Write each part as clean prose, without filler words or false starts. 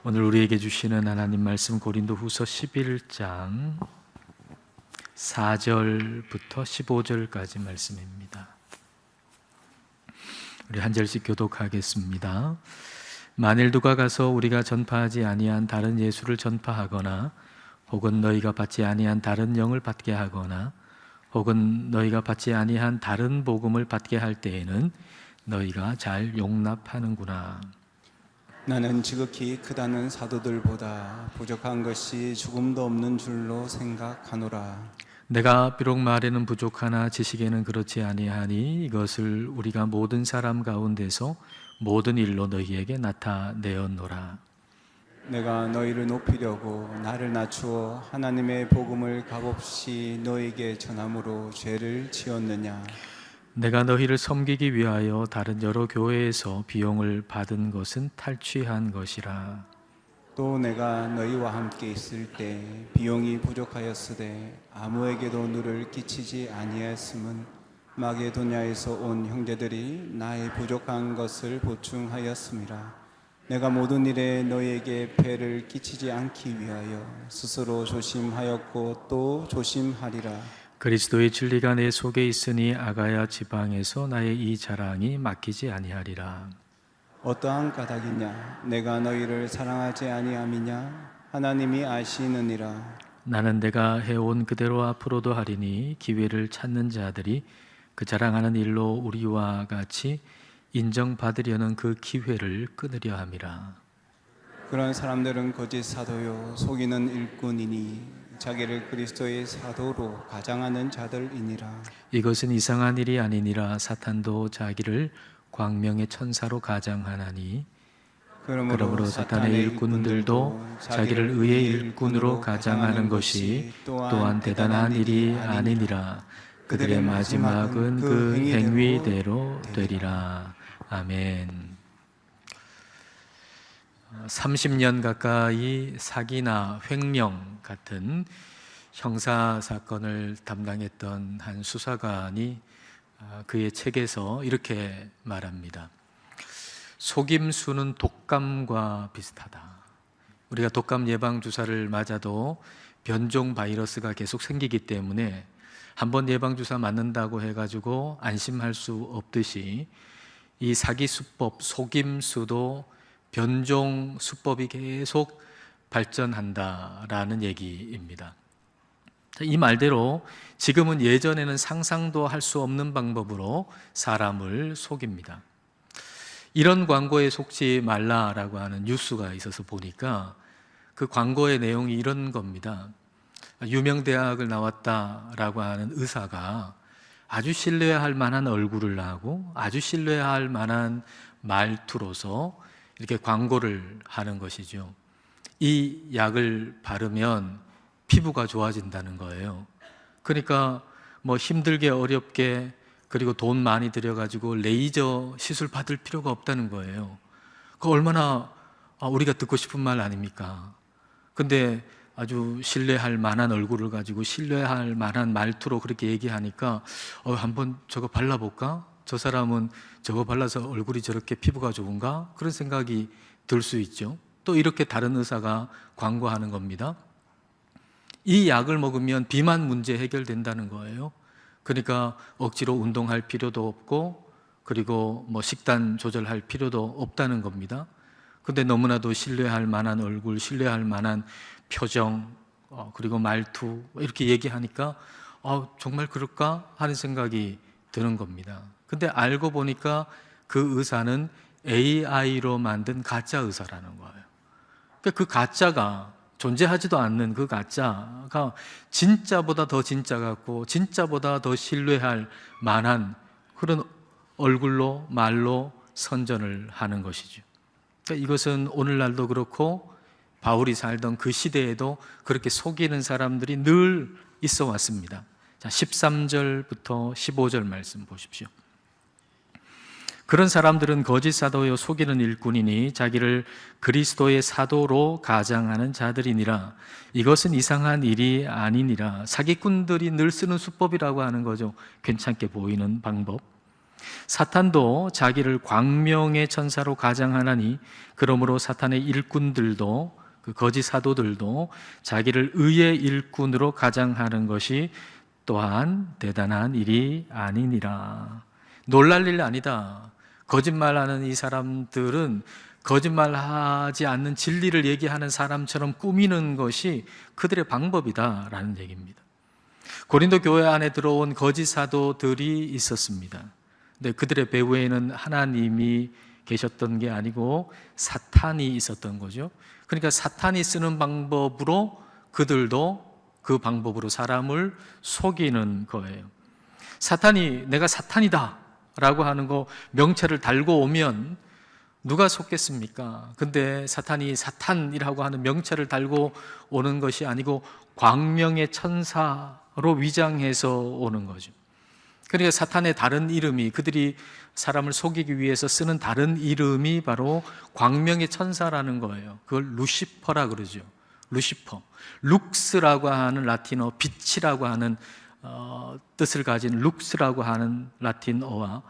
오늘 우리에게 주시는 하나님 말씀 고린도후서 11장 4절부터 15절까지 말씀입니다. 우리 한 절씩 교독하겠습니다. 만일 누가 가서 우리가 전파하지 아니한 다른 예수를 전파하거나 혹은 너희가 받지 아니한 다른 영을 받게 하거나 혹은 너희가 받지 아니한 다른 복음을 받게 할 때에는 너희가 잘 용납하는구나. 나는 지극히 크다는 사도들보다 부족한 것이 조금도 없는 줄로 생각하노라. 내가 비록 말에는 부족하나 지식에는 그렇지 아니하니 이것을 우리가 모든 사람 가운데서 모든 일로 너희에게 나타내었노라. 내가 너희를 높이려고 나를 낮추어 하나님의 복음을 값없이 너희에게 전함으로 죄를 지었느냐. 내가 너희를 섬기기 위하여 다른 여러 교회에서 비용을 받은 것은 탈취한 것이라. 또 내가 너희와 함께 있을 때 비용이 부족하였으되 아무에게도 누를 끼치지 아니하였음은 마게도냐에서 온 형제들이 나의 부족한 것을 보충하였음이라. 내가 모든 일에 너희에게 폐를 끼치지 않기 위하여 스스로 조심하였고 또 조심하리라. 그리스도의 진리가 내 속에 있으니 아가야 지방에서 나의 이 자랑이 막히지 아니하리라. 어떠한 까닭이냐? 내가 너희를 사랑하지 아니함이냐? 하나님이 아시느니라. 나는 내가 해온 그대로 앞으로도 하리니 기회를 찾는 자들이 그 자랑하는 일로 우리와 같이 인정받으려는 그 기회를 끊으려 함이라. 그런 사람들은 거짓 사도요 속이는 일꾼이니 자기를 그리스도의 사도로 가장하는 자들이니라. 이것은 이상한 일이 아니니라. 사탄도 자기를 광명의 천사로 가장하나니 그러므로 사탄의 일꾼들도 자기를 의의 일꾼으로 가장하는 것이 또한 대단한 일이 아니니라. 그들의 마지막은 그 행위대로 되리라. 아멘. 30년 가까이 사기나 횡령 같은 형사 사건을 담당했던 한 수사관이 그의 책에서 이렇게 말합니다. 속임수는 독감과 비슷하다. 우리가 독감 예방 주사를 맞아도 변종 바이러스가 계속 생기기 때문에 한번 예방 주사 맞는다고 해가지고 안심할 수 없듯이 이 사기 수법, 속임수도 변종 수법이 계속 발전한다라는 얘기입니다. 이 말대로 지금은 예전에는 상상도 할 수 없는 방법으로 사람을 속입니다. 이런 광고에 속지 말라라고 하는 뉴스가 있어서 보니까 그 광고의 내용이 이런 겁니다. 유명 대학을 나왔다라고 하는 의사가 아주 신뢰할 만한 얼굴을 하고 아주 신뢰할 만한 말투로서 이렇게 광고를 하는 것이죠. 이 약을 바르면 피부가 좋아진다는 거예요. 그러니까 뭐 힘들게 어렵게 그리고 돈 많이 들여가지고 레이저 시술 받을 필요가 없다는 거예요. 그 얼마나 우리가 듣고 싶은 말 아닙니까? 근데 아주 신뢰할 만한 얼굴을 가지고 신뢰할 만한 말투로 그렇게 얘기하니까 한번 저거 발라볼까? 저 사람은 저거 발라서 얼굴이 저렇게 피부가 좋은가? 그런 생각이 들 수 있죠. 또 이렇게 다른 의사가 광고하는 겁니다. 이 약을 먹으면 비만 문제 해결된다는 거예요. 그러니까 억지로 운동할 필요도 없고 그리고 뭐 식단 조절할 필요도 없다는 겁니다. 근데 너무나도 신뢰할 만한 얼굴, 신뢰할 만한 표정, 그리고 말투 이렇게 얘기하니까 정말 그럴까 하는 생각이 드는 겁니다. 근데 알고 보니까 그 의사는 AI로 만든 가짜 의사라는 거예요. 그러니까 그 가짜가 존재하지도 않는 그 가짜가 진짜보다 더 진짜 같고 진짜보다 더 신뢰할 만한 그런 얼굴로 말로 선전을 하는 것이죠. 그러니까 이것은 오늘날도 그렇고 바울이 살던 그 시대에도 그렇게 속이는 사람들이 늘 있어 왔습니다. 자, 13절부터 15절 말씀 보십시오. 그런 사람들은 거짓 사도요 속이는 일꾼이니 자기를 그리스도의 사도로 가장하는 자들이니라. 이것은 이상한 일이 아니니라. 사기꾼들이 늘 쓰는 수법이라고 하는 거죠. 괜찮게 보이는 방법. 사탄도 자기를 광명의 천사로 가장하나니 그러므로 사탄의 일꾼들도 그 거짓 사도들도 자기를 의의 일꾼으로 가장하는 것이 또한 대단한 일이 아니니라. 놀랄 일 아니다. 거짓말하는 이 사람들은 거짓말하지 않는 진리를 얘기하는 사람처럼 꾸미는 것이 그들의 방법이다라는 얘기입니다. 고린도 교회 안에 들어온 거짓 사도들이 있었습니다. 근데 그들의 배후에는 하나님이 계셨던 게 아니고 사탄이 있었던 거죠. 그러니까 사탄이 쓰는 방법으로 그들도 그 방법으로 사람을 속이는 거예요. 사탄이 내가 사탄이다 라고 하는 거 명체를 달고 오면 누가 속겠습니까? 근데 사탄이 사탄이라고 하는 명체를 달고 오는 것이 아니고 광명의 천사로 위장해서 오는 거죠. 그러니까 사탄의 다른 이름이, 그들이 사람을 속이기 위해서 쓰는 다른 이름이 바로 광명의 천사라는 거예요. 그걸 루시퍼라 그러죠. 루시퍼. 룩스라고 하는 라틴어, 빛이라고 하는 뜻을 가진 룩스라고 하는 라틴어와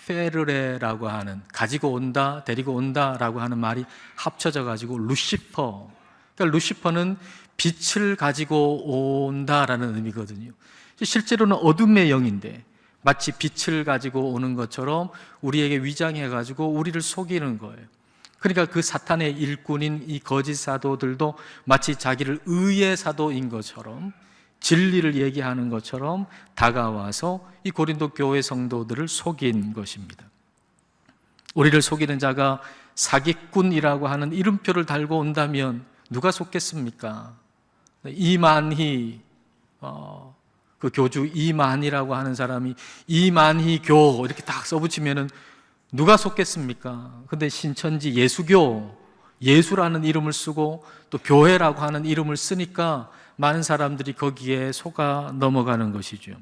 페르레라고 하는 가지고 온다, 데리고 온다라고 하는 말이 합쳐져 가지고 루시퍼. 그러니까 루시퍼는 빛을 가지고 온다라는 의미거든요. 실제로는 어둠의 영인데 마치 빛을 가지고 오는 것처럼 우리에게 위장해 가지고 우리를 속이는 거예요. 그러니까 그 사탄의 일꾼인 이 거짓 사도들도 마치 자기를 의의 사도인 것처럼, 진리를 얘기하는 것처럼 다가와서 이 고린도 교회 성도들을 속인 것입니다. 우리를 속이는 자가 사기꾼이라고 하는 이름표를 달고 온다면 누가 속겠습니까? 이만희, 그 교주 이만희라고 하는 사람이 이만희 교 이렇게 딱 써붙이면은 누가 속겠습니까? 근데 신천지 예수교, 예수라는 이름을 쓰고 또 교회라고 하는 이름을 쓰니까 많은 사람들이 거기에 속아 넘어가는 것이죠.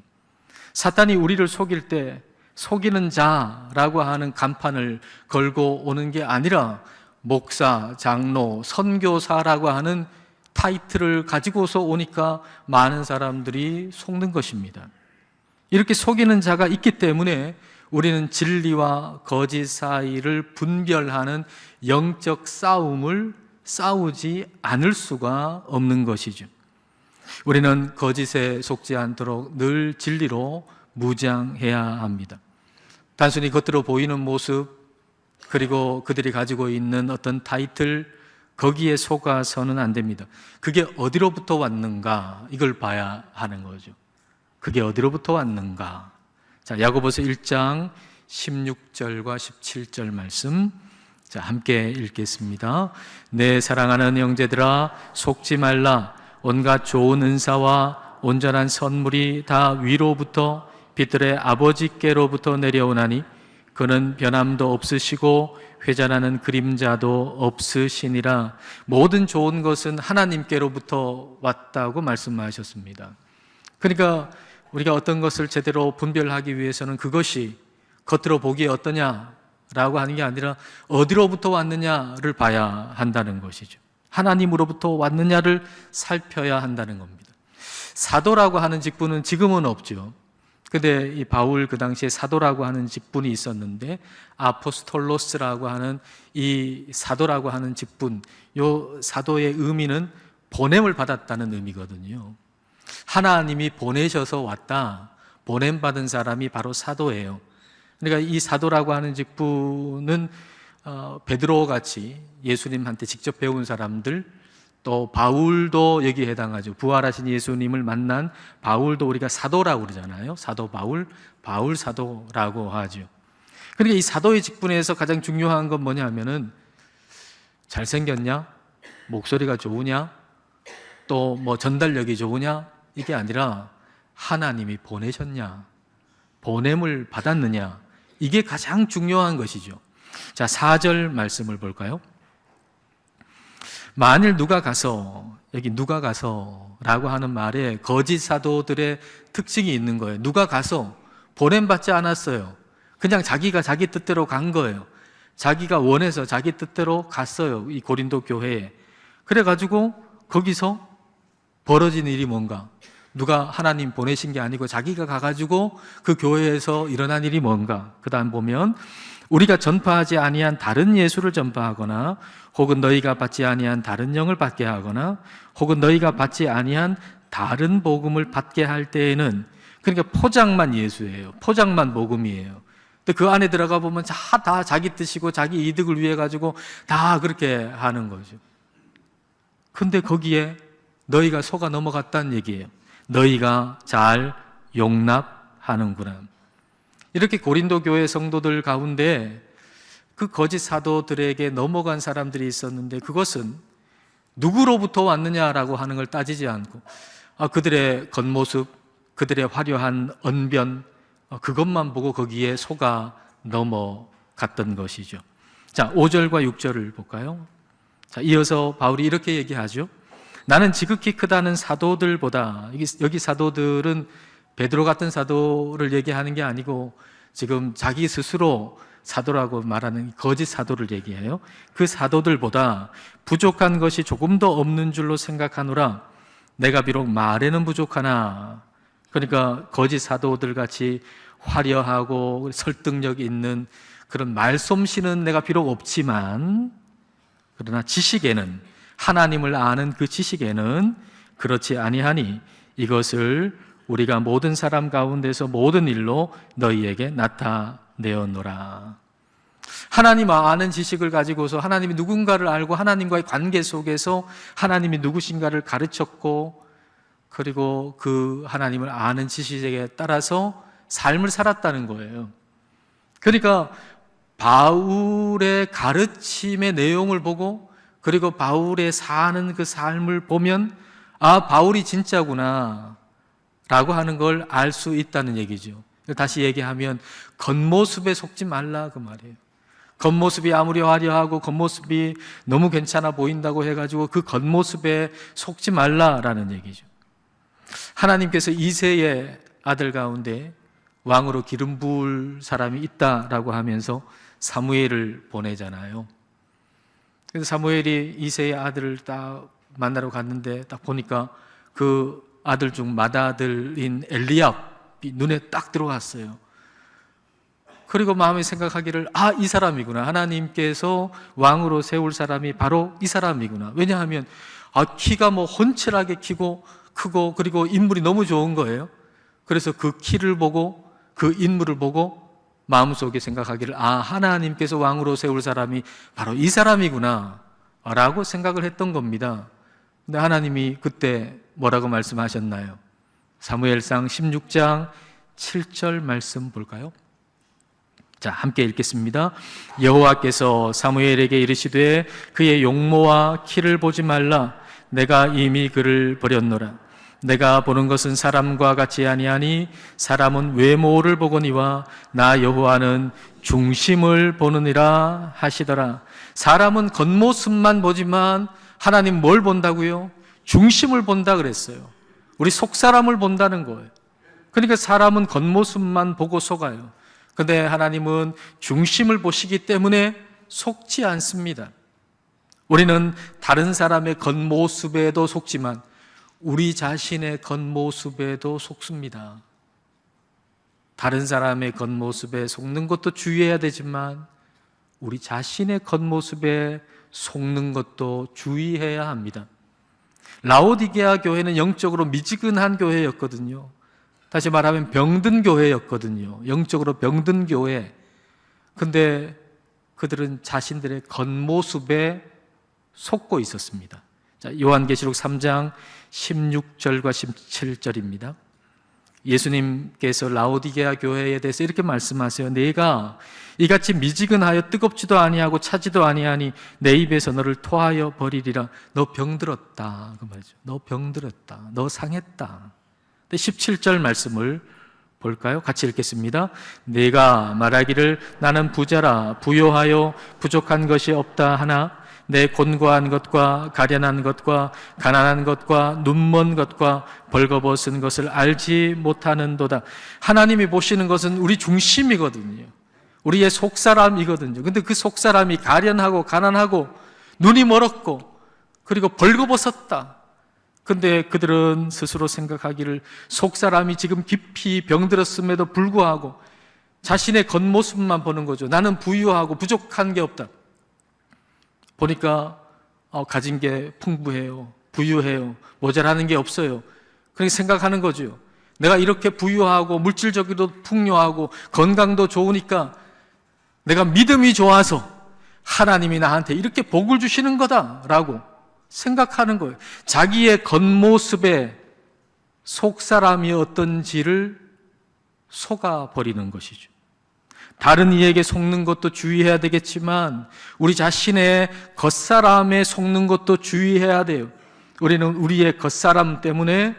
사탄이 우리를 속일 때 속이는 자라고 하는 간판을 걸고 오는 게 아니라 목사, 장로, 선교사라고 하는 타이틀을 가지고서 오니까 많은 사람들이 속는 것입니다. 이렇게 속이는 자가 있기 때문에 우리는 진리와 거짓 사이를 분별하는 영적 싸움을 싸우지 않을 수가 없는 것이죠. 우리는 거짓에 속지 않도록 늘 진리로 무장해야 합니다. 단순히 겉으로 보이는 모습, 그리고 그들이 가지고 있는 어떤 타이틀, 거기에 속아서는 안 됩니다. 그게 어디로부터 왔는가, 이걸 봐야 하는 거죠. 그게 어디로부터 왔는가. 자, 야고보서 1장 16절과 17절 말씀, 자, 함께 읽겠습니다. 내 사랑하는 형제들아, 속지 말라. 온갖 좋은 은사와 온전한 선물이 다 위로부터 빛들의 아버지께로부터 내려오나니 그는 변함도 없으시고 회전하는 그림자도 없으시니라. 모든 좋은 것은 하나님께로부터 왔다고 말씀하셨습니다. 그러니까 우리가 어떤 것을 제대로 분별하기 위해서는 그것이 겉으로 보기에 어떠냐라고 하는 게 아니라 어디로부터 왔느냐를 봐야 한다는 것이죠. 하나님으로부터 왔느냐를 살펴야 한다는 겁니다. 사도라고 하는 직분은 지금은 없죠. 근데 이 바울 그 당시에 사도라고 하는 직분이 있었는데 아포스톨로스라고 하는 이 사도라고 하는 직분, 요 사도의 의미는 보냄을 받았다는 의미거든요. 하나님이 보내셔서 왔다. 보냄받은 사람이 바로 사도예요. 그러니까 이 사도라고 하는 직분은 베드로 같이 예수님한테 직접 배운 사람들, 또 바울도 여기에 해당하죠. 부활하신 예수님을 만난 바울도 우리가 사도라고 그러잖아요. 사도 바울, 바울 사도라고 하죠. 그러니까 이 사도의 직분에서 가장 중요한 건 뭐냐 하면은 잘생겼냐? 목소리가 좋으냐? 또 뭐 전달력이 좋으냐? 이게 아니라 하나님이 보내셨냐? 보냄을 받았느냐? 이게 가장 중요한 것이죠. 자, 4절 말씀을 볼까요? 만일 누가 가서, 여기 누가 가서 라고 하는 말에 거짓 사도들의 특징이 있는 거예요. 누가 가서 보냄받지 않았어요. 그냥 자기가 자기 뜻대로 간 거예요. 자기가 원해서 자기 뜻대로 갔어요. 이 고린도 교회에. 그래가지고 거기서 벌어진 일이 뭔가? 누가 하나님 보내신 게 아니고 자기가 가가지고 그 교회에서 일어난 일이 뭔가. 그 다음 보면 우리가 전파하지 아니한 다른 예수를 전파하거나 혹은 너희가 받지 아니한 다른 영을 받게 하거나 혹은 너희가 받지 아니한 다른 복음을 받게 할 때에는, 그러니까 포장만 예수예요. 포장만 복음이에요. 근데 그 안에 들어가 보면 다 자기 뜻이고 자기 이득을 위해 가지고 다 그렇게 하는 거죠. 근데 거기에 너희가 속아 넘어갔다는 얘기예요. 너희가 잘 용납하는구나. 이렇게 고린도 교회 성도들 가운데 그 거짓 사도들에게 넘어간 사람들이 있었는데, 그것은 누구로부터 왔느냐라고 하는 걸 따지지 않고 그들의 겉모습, 그들의 화려한 언변, 그것만 보고 거기에 속아 넘어갔던 것이죠. 자, 5절과 6절을 볼까요? 자, 이어서 바울이 이렇게 얘기하죠. 나는 지극히 크다는 사도들보다, 여기 사도들은 베드로 같은 사도를 얘기하는 게 아니고 지금 자기 스스로 사도라고 말하는 거짓 사도를 얘기해요. 그 사도들보다 부족한 것이 조금 더 없는 줄로 생각하노라. 내가 비록 말에는 부족하나, 그러니까 거짓 사도들 같이 화려하고 설득력 있는 그런 말솜씨는 내가 비록 없지만, 그러나 지식에는, 하나님을 아는 그 지식에는 그렇지 아니하니 이것을 우리가 모든 사람 가운데서 모든 일로 너희에게 나타내었노라. 하나님 아는 지식을 가지고서 하나님이 누군가를 알고 하나님과의 관계 속에서 하나님이 누구신가를 가르쳤고, 그리고 그 하나님을 아는 지식에 따라서 삶을 살았다는 거예요. 그러니까 바울의 가르침의 내용을 보고, 그리고 바울의 사는 그 삶을 보면 바울이 진짜구나 라고 하는 걸 알 수 있다는 얘기죠. 다시 얘기하면 겉모습에 속지 말라 그 말이에요. 겉모습이 아무리 화려하고 겉모습이 너무 괜찮아 보인다고 해가지고 그 겉모습에 속지 말라라는 얘기죠. 하나님께서 이새의 아들 가운데 왕으로 기름 부을 사람이 있다라고 하면서 사무엘을 보내잖아요. 그래서 사무엘이 이새의 아들을 딱 만나러 갔는데 딱 보니까 그 아들 중 맏아들인 엘리압이 눈에 딱 들어왔어요. 그리고 마음에 생각하기를 이 사람이구나. 하나님께서 왕으로 세울 사람이 바로 이 사람이구나. 왜냐하면 키가 훤칠하게 크고 그리고 인물이 너무 좋은 거예요. 그래서 그 키를 보고 그 인물을 보고 마음속에 생각하기를 하나님께서 왕으로 세울 사람이 바로 이 사람이구나 라고 생각을 했던 겁니다. 근데 하나님이 그때 뭐라고 말씀하셨나요? 사무엘상 16장 7절 말씀 볼까요? 자, 함께 읽겠습니다. 여호와께서 사무엘에게 이르시되 그의 용모와 키를 보지 말라. 내가 이미 그를 버렸노라. 내가 보는 것은 사람과 같이 아니하니 사람은 외모를 보거니와 나 여호와는 중심을 보느니라 하시더라. 사람은 겉모습만 보지만 하나님 뭘 본다고요? 중심을 본다 그랬어요. 우리 속사람을 본다는 거예요. 그러니까 사람은 겉모습만 보고 속아요. 근데 하나님은 중심을 보시기 때문에 속지 않습니다. 우리는 다른 사람의 겉모습에도 속지만 우리 자신의 겉모습에도 속습니다. 다른 사람의 겉모습에 속는 것도 주의해야 되지만 우리 자신의 겉모습에 속는 것도 주의해야 합니다. 라오디게아 교회는 영적으로 미지근한 교회였거든요. 다시 말하면 병든 교회였거든요. 영적으로 병든 교회. 근데 그들은 자신들의 겉모습에 속고 있었습니다. 자, 요한계시록 3장 16절과 17절입니다. 예수님께서 라오디게아 교회에 대해서 이렇게 말씀하세요. 내가 이같이 미지근하여 뜨겁지도 아니하고 차지도 아니하니 내 입에서 너를 토하여 버리리라. 너 병들었다 그 말이죠. 너 병들었다. 너 상했다. 17절 말씀을 볼까요? 같이 읽겠습니다. 내가 말하기를 나는 부자라 부요하여 부족한 것이 없다 하나 내 곤고한 것과 가련한 것과 가난한 것과 눈먼 것과 벌거벗은 것을 알지 못하는도다. 하나님이 보시는 것은 우리 중심이거든요. 우리의 속사람이거든요. 근데 그 속사람이 가련하고 가난하고 눈이 멀었고 그리고 벌거벗었다. 근데 그들은 스스로 생각하기를 속사람이 지금 깊이 병들었음에도 불구하고 자신의 겉모습만 보는 거죠. 나는 부유하고 부족한 게 없다. 보니까 가진 게 풍부해요. 부유해요. 모자라는 게 없어요. 그렇게 생각하는 거죠. 내가 이렇게 부유하고 물질적으로도 풍요하고 건강도 좋으니까 내가 믿음이 좋아서 하나님이 나한테 이렇게 복을 주시는 거다라고 생각하는 거예요. 자기의 겉모습에 속사람이 어떤지를 속아버리는 것이죠. 다른 이에게 속는 것도 주의해야 되겠지만 우리 자신의 겉사람에 속는 것도 주의해야 돼요. 우리는 우리의 겉사람 때문에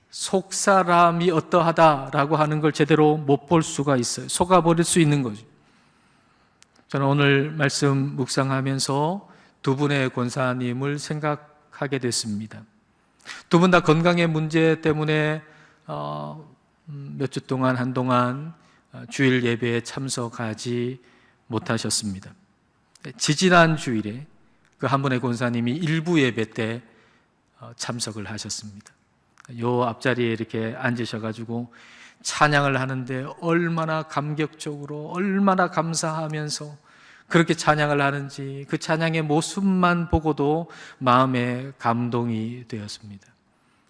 속사람이 어떠하다라고 하는 걸 제대로 못 볼 수가 있어요. 속아버릴 수 있는 거죠. 저는 오늘 말씀 묵상하면서 두 분의 권사님을 생각하게 됐습니다. 두 분 다 건강의 문제 때문에 몇 주 동안 한동안 주일 예배에 참석하지 못하셨습니다. 지지난 주일에 그 한 분의 권사님이 일부 예배 때 참석을 하셨습니다. 요 앞자리에 이렇게 앉으셔가지고 찬양을 하는데 얼마나 감격적으로 얼마나 감사하면서 그렇게 찬양을 하는지 그 찬양의 모습만 보고도 마음에 감동이 되었습니다.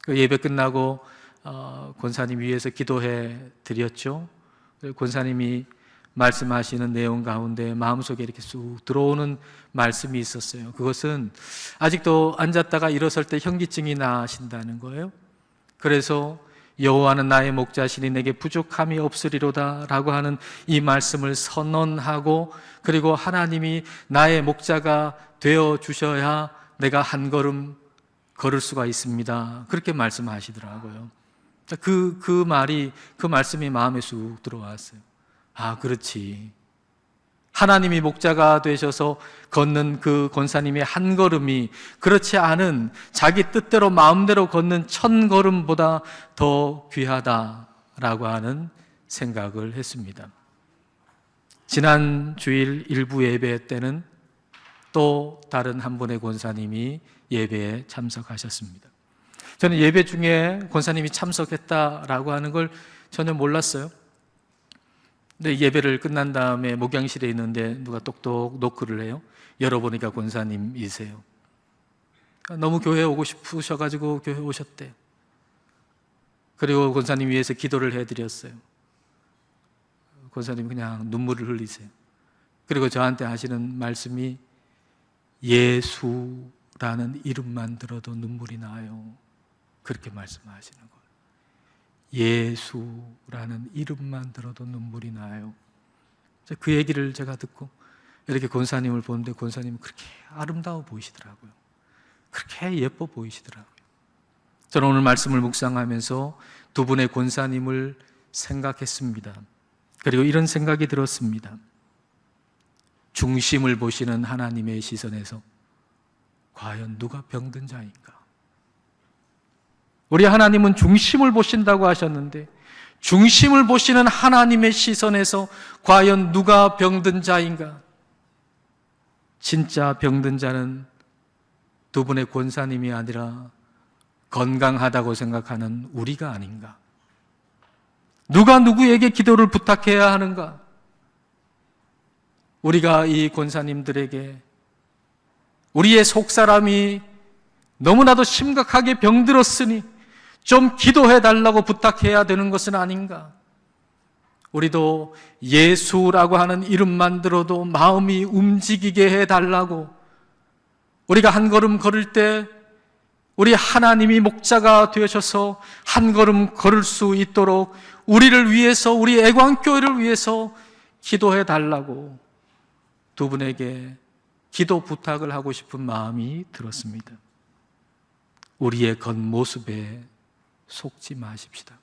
그 예배 끝나고 권사님 위해서 기도해 드렸죠. 권사님이 말씀하시는 내용 가운데 마음속에 이렇게 쑥 들어오는 말씀이 있었어요. 그것은 아직도 앉았다가 일어설 때 현기증이 나신다는 거예요. 그래서 여호와는 나의 목자시니 내게 부족함이 없으리로다 라고 하는 이 말씀을 선언하고 그리고 하나님이 나의 목자가 되어 주셔야 내가 한 걸음 걸을 수가 있습니다. 그렇게 말씀하시더라고요. 그 말씀이 마음에 쑥 들어왔어요. 아, 그렇지. 하나님이 목자가 되셔서 걷는 그 권사님의 한 걸음이 그렇지 않은 자기 뜻대로 마음대로 걷는 1000걸음보다 더 귀하다라고 하는 생각을 했습니다. 지난 주일 일부 예배 때는 또 다른 한 분의 권사님이 예배에 참석하셨습니다. 저는 예배 중에 권사님이 참석했다라고 하는 걸 전혀 몰랐어요. 근데 예배를 끝난 다음에 목양실에 있는데 누가 똑똑 노크를 해요. 열어보니까 권사님이세요. 너무 교회에 오고 싶으셔가지고 교회 오셨대. 그리고 권사님 위해서 기도를 해드렸어요. 권사님 그냥 눈물을 흘리세요. 그리고 저한테 하시는 말씀이 예수라는 이름만 들어도 눈물이 나요. 그렇게 말씀하시는 거예요. 예수라는 이름만 들어도 눈물이 나요. 그 얘기를 제가 듣고 이렇게 권사님을 보는데 권사님은 그렇게 아름다워 보이시더라고요. 그렇게 예뻐 보이시더라고요. 저는 오늘 말씀을 묵상하면서 두 분의 권사님을 생각했습니다. 그리고 이런 생각이 들었습니다. 중심을 보시는 하나님의 시선에서 과연 누가 병든 자인가? 우리 하나님은 중심을 보신다고 하셨는데 중심을 보시는 하나님의 시선에서 과연 누가 병든 자인가? 진짜 병든 자는 두 분의 권사님이 아니라 건강하다고 생각하는 우리가 아닌가? 누가 누구에게 기도를 부탁해야 하는가? 우리가 이 권사님들에게 우리의 속사람이 너무나도 심각하게 병들었으니 좀 기도해 달라고 부탁해야 되는 것은 아닌가? 우리도 예수라고 하는 이름만 들어도 마음이 움직이게 해 달라고, 우리가 한 걸음 걸을 때 우리 하나님이 목자가 되셔서 한 걸음 걸을 수 있도록 우리를 위해서, 우리 애광교회를 위해서 기도해 달라고 두 분에게 기도 부탁을 하고 싶은 마음이 들었습니다. 우리의 겉모습에 속지 마십시다.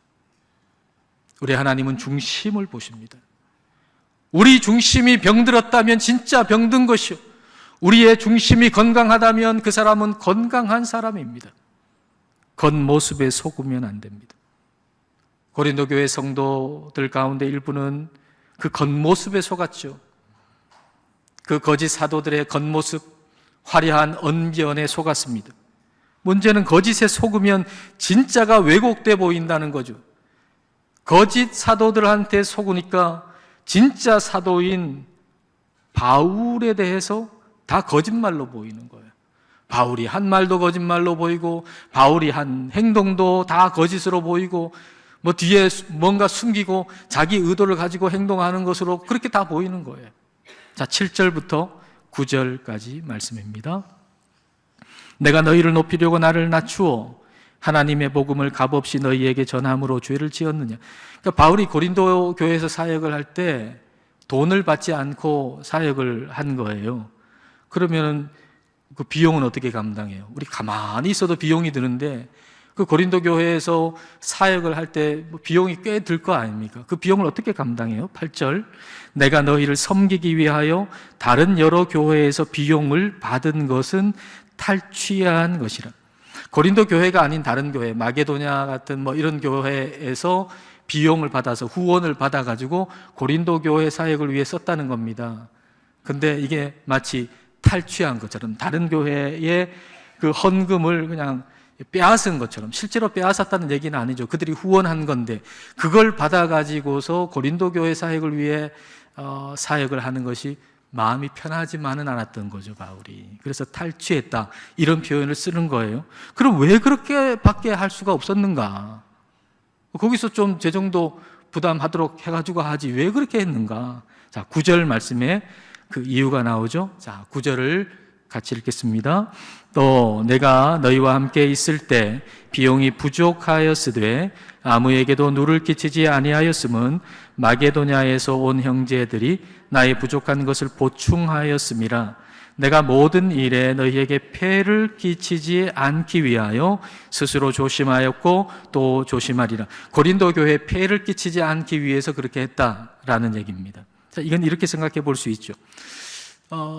우리 하나님은 중심을 보십니다. 우리 중심이 병들었다면 진짜 병든 것이요, 우리의 중심이 건강하다면 그 사람은 건강한 사람입니다. 겉모습에 속으면 안 됩니다. 고린도 교회 성도들 가운데 일부는 그 겉모습에 속았죠. 그 거짓 사도들의 겉모습, 화려한 언변에 속았습니다. 문제는 거짓에 속으면 진짜가 왜곡돼 보인다는 거죠. 거짓 사도들한테 속으니까 진짜 사도인 바울에 대해서 다 거짓말로 보이는 거예요. 바울이 한 말도 거짓말로 보이고, 바울이 한 행동도 다 거짓으로 보이고, 뭐 뒤에 뭔가 숨기고 자기 의도를 가지고 행동하는 것으로 그렇게 다 보이는 거예요. 자, 7절부터 9절까지 말씀입니다. 내가 너희를 높이려고 나를 낮추어 하나님의 복음을 값없이 너희에게 전함으로 죄를 지었느냐. 그러니까 바울이 고린도 교회에서 사역을 할 때 돈을 받지 않고 사역을 한 거예요. 그러면 그 비용은 어떻게 감당해요? 우리 가만히 있어도 비용이 드는데 그 고린도 교회에서 사역을 할 때 비용이 꽤 들 거 아닙니까? 그 비용을 어떻게 감당해요? 8절, 내가 너희를 섬기기 위하여 다른 여러 교회에서 비용을 받은 것은 탈취한 것이라. 고린도 교회가 아닌 다른 교회, 마게도냐 같은 뭐 이런 교회에서 비용을 받아서 후원을 받아가지고 고린도 교회 사역을 위해 썼다는 겁니다. 근데 이게 마치 탈취한 것처럼 다른 교회의 그 헌금을 그냥 빼앗은 것처럼, 실제로 빼앗았다는 얘기는 아니죠. 그들이 후원한 건데 그걸 받아가지고서 고린도 교회 사역을 위해 사역을 하는 것이 마음이 편하지만은 않았던 거죠, 바울이. 그래서 탈취했다, 이런 표현을 쓰는 거예요. 그럼 왜 그렇게 밖에 할 수가 없었는가? 거기서 좀 재정도 부담하도록 해가지고 하지 왜 그렇게 했는가? 자, 9절 말씀에 그 이유가 나오죠. 자, 9절을 같이 읽겠습니다. 또 내가 너희와 함께 있을 때 비용이 부족하였으되 아무에게도 누를 끼치지 아니하였음은 마게도냐에서 온 형제들이 나의 부족한 것을 보충하였음이라. 내가 모든 일에 너희에게 폐를 끼치지 않기 위하여 스스로 조심하였고 또 조심하리라. 고린도 교회에 폐를 끼치지 않기 위해서 그렇게 했다라는 얘기입니다. 자, 이건 이렇게 생각해 볼 수 있죠.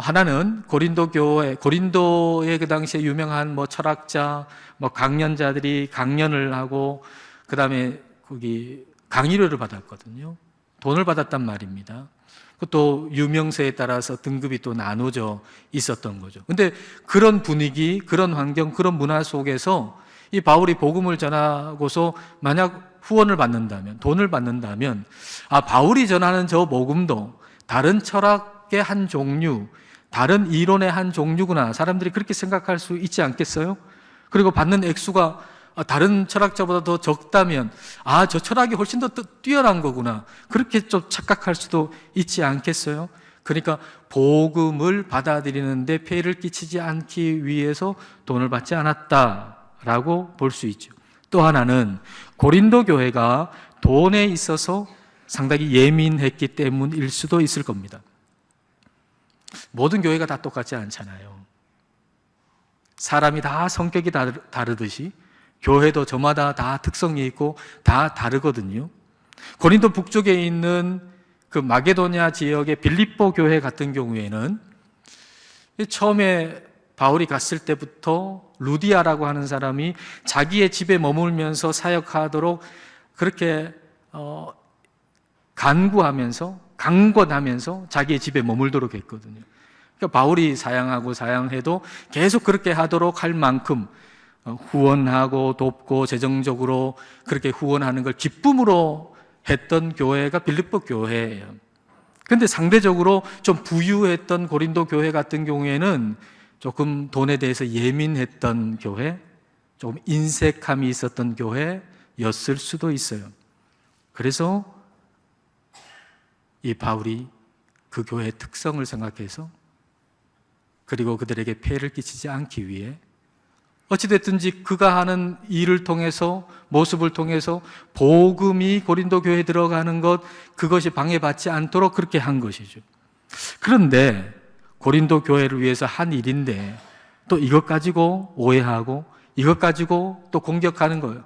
하나는 고린도 교회, 고린도의 그 당시에 유명한 뭐 철학자, 뭐 강연자들이 강연을 하고 그 다음에 거기 강의료를 받았거든요. 돈을 받았단 말입니다. 또 유명세에 따라서 등급이 또 나눠져 있었던 거죠. 근데 그런 분위기, 그런 환경, 그런 문화 속에서 이 바울이 복음을 전하고서 만약 후원을 받는다면, 돈을 받는다면, 아, 바울이 전하는 저 복음도 다른 철학의 한 종류, 다른 이론의 한 종류구나. 사람들이 그렇게 생각할 수 있지 않겠어요? 그리고 받는 액수가 다른 철학자보다 더 적다면, 아, 저 철학이 훨씬 더 뛰어난 거구나. 그렇게 좀 착각할 수도 있지 않겠어요? 그러니까 복음을 받아들이는데 폐를 끼치지 않기 위해서 돈을 받지 않았다라고 볼 수 있죠. 또 하나는 고린도 교회가 돈에 있어서 상당히 예민했기 때문일 수도 있을 겁니다. 모든 교회가 다 똑같지 않잖아요. 사람이 다 성격이 다르듯이 교회도 저마다 다 특성이 있고 다 다르거든요. 고린도 북쪽에 있는 그 마게도냐 지역의 빌립보 교회 같은 경우에는 처음에 바울이 갔을 때부터 루디아라고 하는 사람이 자기의 집에 머물면서 사역하도록 그렇게 강권하면서 자기의 집에 머물도록 했거든요. 그러니까 바울이 사양해도 계속 그렇게 하도록 할 만큼 후원하고 돕고 재정적으로 그렇게 후원하는 걸 기쁨으로 했던 교회가 빌립보 교회예요. 그런데 상대적으로 좀 부유했던 고린도 교회 같은 경우에는 조금 돈에 대해서 예민했던 교회, 조금 인색함이 있었던 교회였을 수도 있어요. 그래서 이 바울이 그 교회의 특성을 생각해서, 그리고 그들에게 폐를 끼치지 않기 위해 어찌됐든지 그가 하는 일을 통해서, 모습을 통해서 복음이 고린도 교회에 들어가는 것, 그것이 방해받지 않도록 그렇게 한 것이죠. 그런데 고린도 교회를 위해서 한 일인데 또 이것 가지고 오해하고 이것 가지고 또 공격하는 거예요.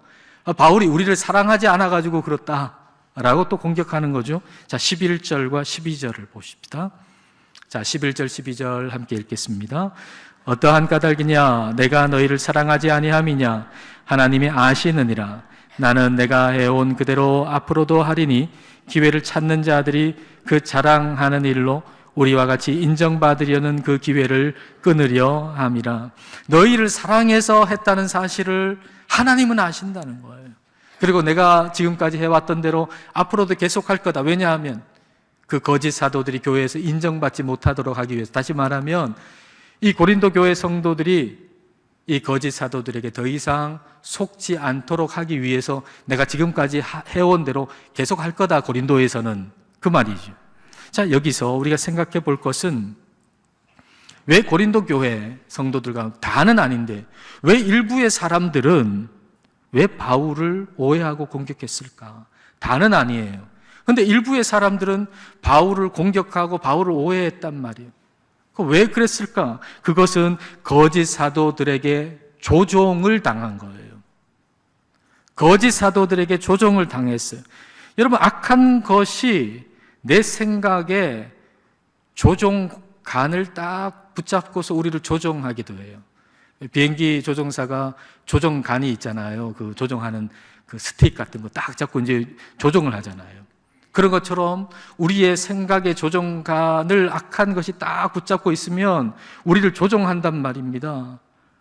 바울이 우리를 사랑하지 않아가지고 그렇다라고 또 공격하는 거죠. 자, 11절과 12절을 보십시다. 자, 11절, 12절 함께 읽겠습니다. 어떠한 까닭이냐? 내가 너희를 사랑하지 아니함이냐? 하나님이 아시느니라. 나는 내가 해온 그대로 앞으로도 하리니 기회를 찾는 자들이 그 자랑하는 일로 우리와 같이 인정받으려는 그 기회를 끊으려 함이라. 너희를 사랑해서 했다는 사실을 하나님은 아신다는 거예요. 그리고 내가 지금까지 해왔던 대로 앞으로도 계속할 거다. 왜냐하면 그 거짓 사도들이 교회에서 인정받지 못하도록 하기 위해서, 다시 말하면 이 고린도 교회 성도들이 이 거짓 사도들에게 더 이상 속지 않도록 하기 위해서 내가 지금까지 해온 대로 계속할 거다, 고린도에서는. 그 말이죠. 자, 여기서 우리가 생각해 볼 것은 왜 고린도 교회 성도들과 다는 아닌데 왜 일부의 사람들은 왜 바울을 오해하고 공격했을까? 다는 아니에요. 그런데 일부의 사람들은 바울을 공격하고 바울을 오해했단 말이에요. 왜 그랬을까? 그것은 거짓 사도들에게 조종을 당한 거예요. 거짓 사도들에게 조종을 당했어요. 여러분, 악한 것이 내 생각에 조종간을 딱 붙잡고서 우리를 조종하기도 해요. 비행기 조종사가 조종간이 있잖아요. 그 조종하는 그 스틱 같은 거 딱 잡고 이제 조종을 하잖아요. 그런 것처럼 우리의 생각의 조종간을 악한 것이 딱 붙잡고 있으면 우리를 조종한단 말입니다.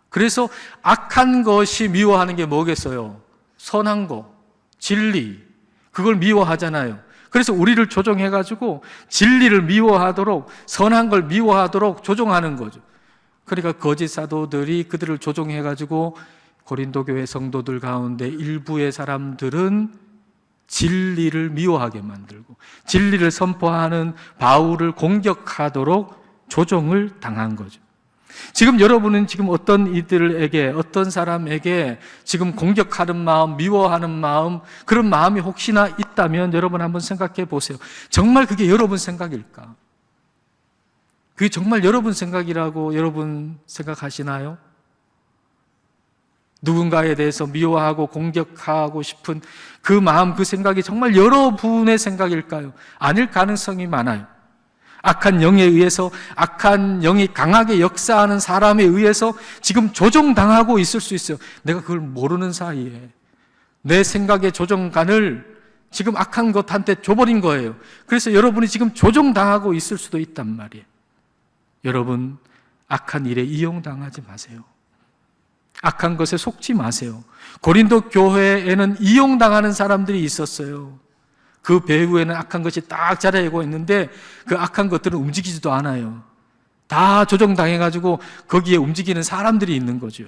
그래서 악한 것이 미워하는 게 뭐겠어요? 선한 거, 진리, 그걸 미워하잖아요. 그래서 우리를 조종해가지고 진리를 미워하도록, 선한 걸 미워하도록 조종하는 거죠. 그러니까 거짓 사도들이 그들을 조종해가지고 고린도 교회 성도들 가운데 일부의 사람들은 진리를 미워하게 만들고 진리를 선포하는 바울을 공격하도록 조종을 당한 거죠. 지금 여러분은 지금 어떤 이들에게, 어떤 사람에게 지금 공격하는 마음, 미워하는 마음, 그런 마음이 혹시나 있다면 여러분 한번 생각해 보세요. 정말 그게 여러분 생각일까? 그게 정말 여러분 생각이라고 여러분 생각하시나요? 누군가에 대해서 미워하고 공격하고 싶은 그 마음, 그 생각이 정말 여러분의 생각일까요? 아닐 가능성이 많아요. 악한 영에 의해서, 악한 영이 강하게 역사하는 사람에 의해서 지금 조종당하고 있을 수 있어요. 내가 그걸 모르는 사이에 내 생각의 조종간을 지금 악한 것한테 줘버린 거예요. 그래서 여러분이 지금 조종당하고 있을 수도 있단 말이에요. 여러분, 악한 일에 이용당하지 마세요. 악한 것에 속지 마세요. 고린도 교회에는 이용당하는 사람들이 있었어요. 그 배후에는 악한 것이 딱 자리하고 있는데 그 악한 것들은 움직이지도 않아요. 다 조종당해가지고 거기에 움직이는 사람들이 있는 거죠.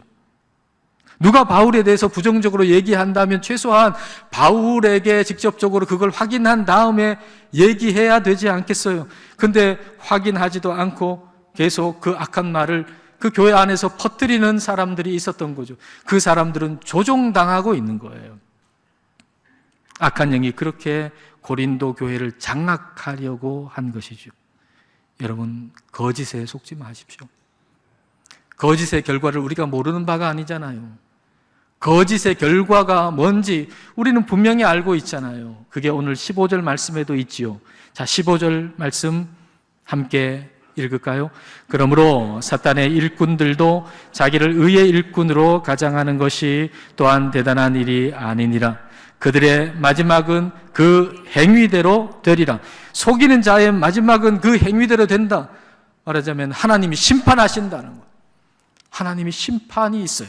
누가 바울에 대해서 부정적으로 얘기한다면 최소한 바울에게 직접적으로 그걸 확인한 다음에 얘기해야 되지 않겠어요? 근데 확인하지도 않고 계속 그 악한 말을 그 교회 안에서 퍼뜨리는 사람들이 있었던 거죠. 그 사람들은 조종당하고 있는 거예요. 악한 영이 그렇게 고린도 교회를 장악하려고 한 것이죠. 여러분, 거짓에 속지 마십시오. 거짓의 결과를 우리가 모르는 바가 아니잖아요. 거짓의 결과가 뭔지 우리는 분명히 알고 있잖아요. 그게 오늘 15절 말씀에도 있지요. 자, 15절 말씀 함께 읽을까요? 그러므로 사탄의 일꾼들도 자기를 의의 일꾼으로 가장하는 것이 또한 대단한 일이 아니니라. 그들의 마지막은 그 행위대로 되리라. 속이는 자의 마지막은 그 행위대로 된다. 말하자면 하나님이 심판하신다는 거예요. 하나님이 심판이 있어요.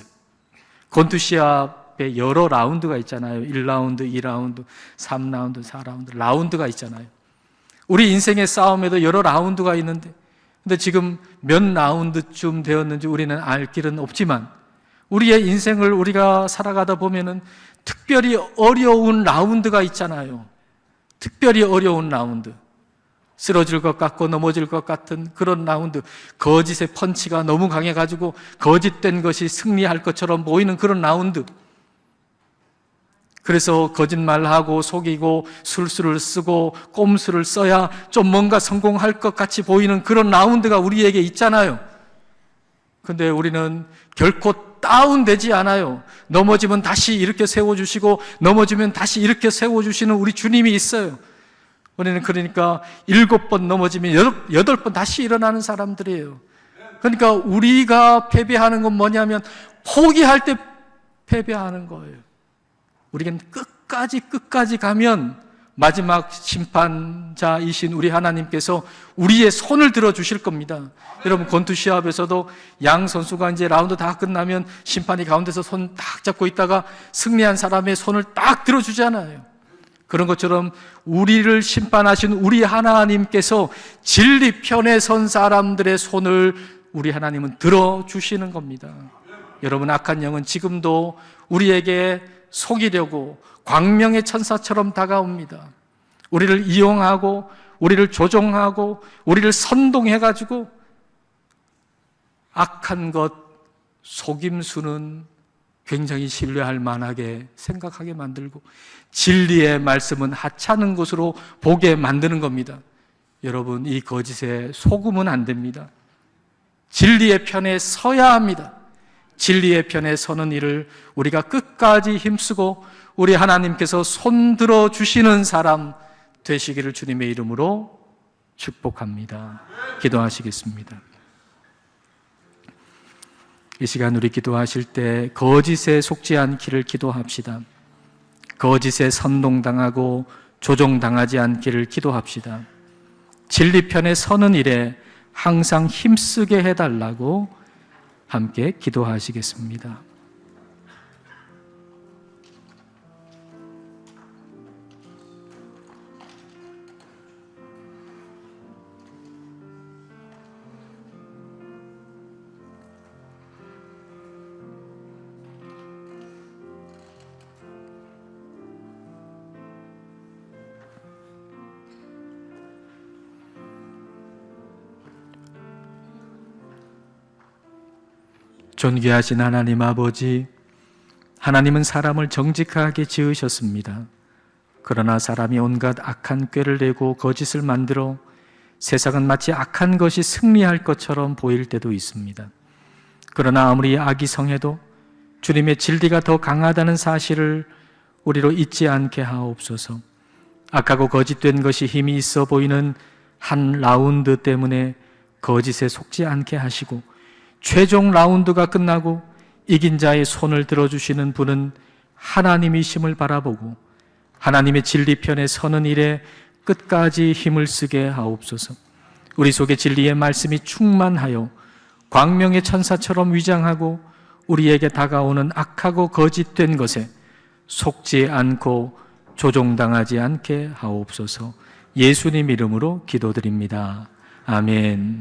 권투시합에 여러 라운드가 있잖아요. 1라운드, 2라운드, 3라운드, 4라운드 라운드가 있잖아요. 우리 인생의 싸움에도 여러 라운드가 있는데 근데 지금 몇 라운드쯤 되었는지 우리는 알 길은 없지만 우리의 인생을 우리가 살아가다 보면은 특별히 어려운 라운드가 있잖아요. 특별히 어려운 라운드. 쓰러질 것 같고 넘어질 것 같은 그런 라운드. 거짓의 펀치가 너무 강해가지고 거짓된 것이 승리할 것처럼 보이는 그런 라운드. 그래서 거짓말하고 속이고 술수를 쓰고 꼼수를 써야 좀 뭔가 성공할 것 같이 보이는 그런 라운드가 우리에게 있잖아요. 근데 우리는 결코 다운되지 않아요. 넘어지면 다시 이렇게 세워주시고 넘어지면 다시 이렇게 세워주시는 우리 주님이 있어요. 우리는 그러니까 7번 넘어지면 8번 다시 일어나는 사람들이에요. 그러니까 우리가 패배하는 건 뭐냐면 포기할 때 패배하는 거예요. 우리는 끝까지 가면 마지막 심판자이신 우리 하나님께서 우리의 손을 들어주실 겁니다. 여러분, 권투 시합에서도 양 선수가 이제 라운드 다 끝나면 심판이 가운데서 손 딱 잡고 있다가 승리한 사람의 손을 딱 들어주잖아요. 그런 것처럼 우리를 심판하신 우리 하나님께서 진리 편에 선 사람들의 손을 우리 하나님은 들어주시는 겁니다. 여러분, 악한 영은 지금도 우리에게 속이려고 광명의 천사처럼 다가옵니다. 우리를 이용하고 우리를 조종하고 우리를 선동해가지고 악한 것, 속임수는 굉장히 신뢰할 만하게 생각하게 만들고 진리의 말씀은 하찮은 것으로 보게 만드는 겁니다. 여러분, 이 거짓에 속으면 안 됩니다. 진리의 편에 서야 합니다. 진리의 편에 서는 일을 우리가 끝까지 힘쓰고 우리 하나님께서 손들어 주시는 사람 되시기를 주님의 이름으로 축복합니다. 기도하시겠습니다. 이 시간 우리 기도하실 때 거짓에 속지 않기를 기도합시다. 거짓에 선동당하고 조종당하지 않기를 기도합시다. 진리 편에 서는 일에 항상 힘쓰게 해달라고 함께 기도하시겠습니다. 존귀하신 하나님 아버지, 하나님은 사람을 정직하게 지으셨습니다. 그러나 사람이 온갖 악한 꾀를 내고 거짓을 만들어 세상은 마치 악한 것이 승리할 것처럼 보일 때도 있습니다. 그러나 아무리 악이 성해도 주님의 진리가 더 강하다는 사실을 우리로 잊지 않게 하옵소서. 악하고 거짓된 것이 힘이 있어 보이는 한 라운드 때문에 거짓에 속지 않게 하시고 최종 라운드가 끝나고 이긴 자의 손을 들어주시는 분은 하나님이심을 바라보고 하나님의 진리 편에 서는 일에 끝까지 힘을 쓰게 하옵소서. 우리 속에 진리의 말씀이 충만하여 광명의 천사처럼 위장하고 우리에게 다가오는 악하고 거짓된 것에 속지 않고 조종당하지 않게 하옵소서. 예수님 이름으로 기도드립니다. 아멘.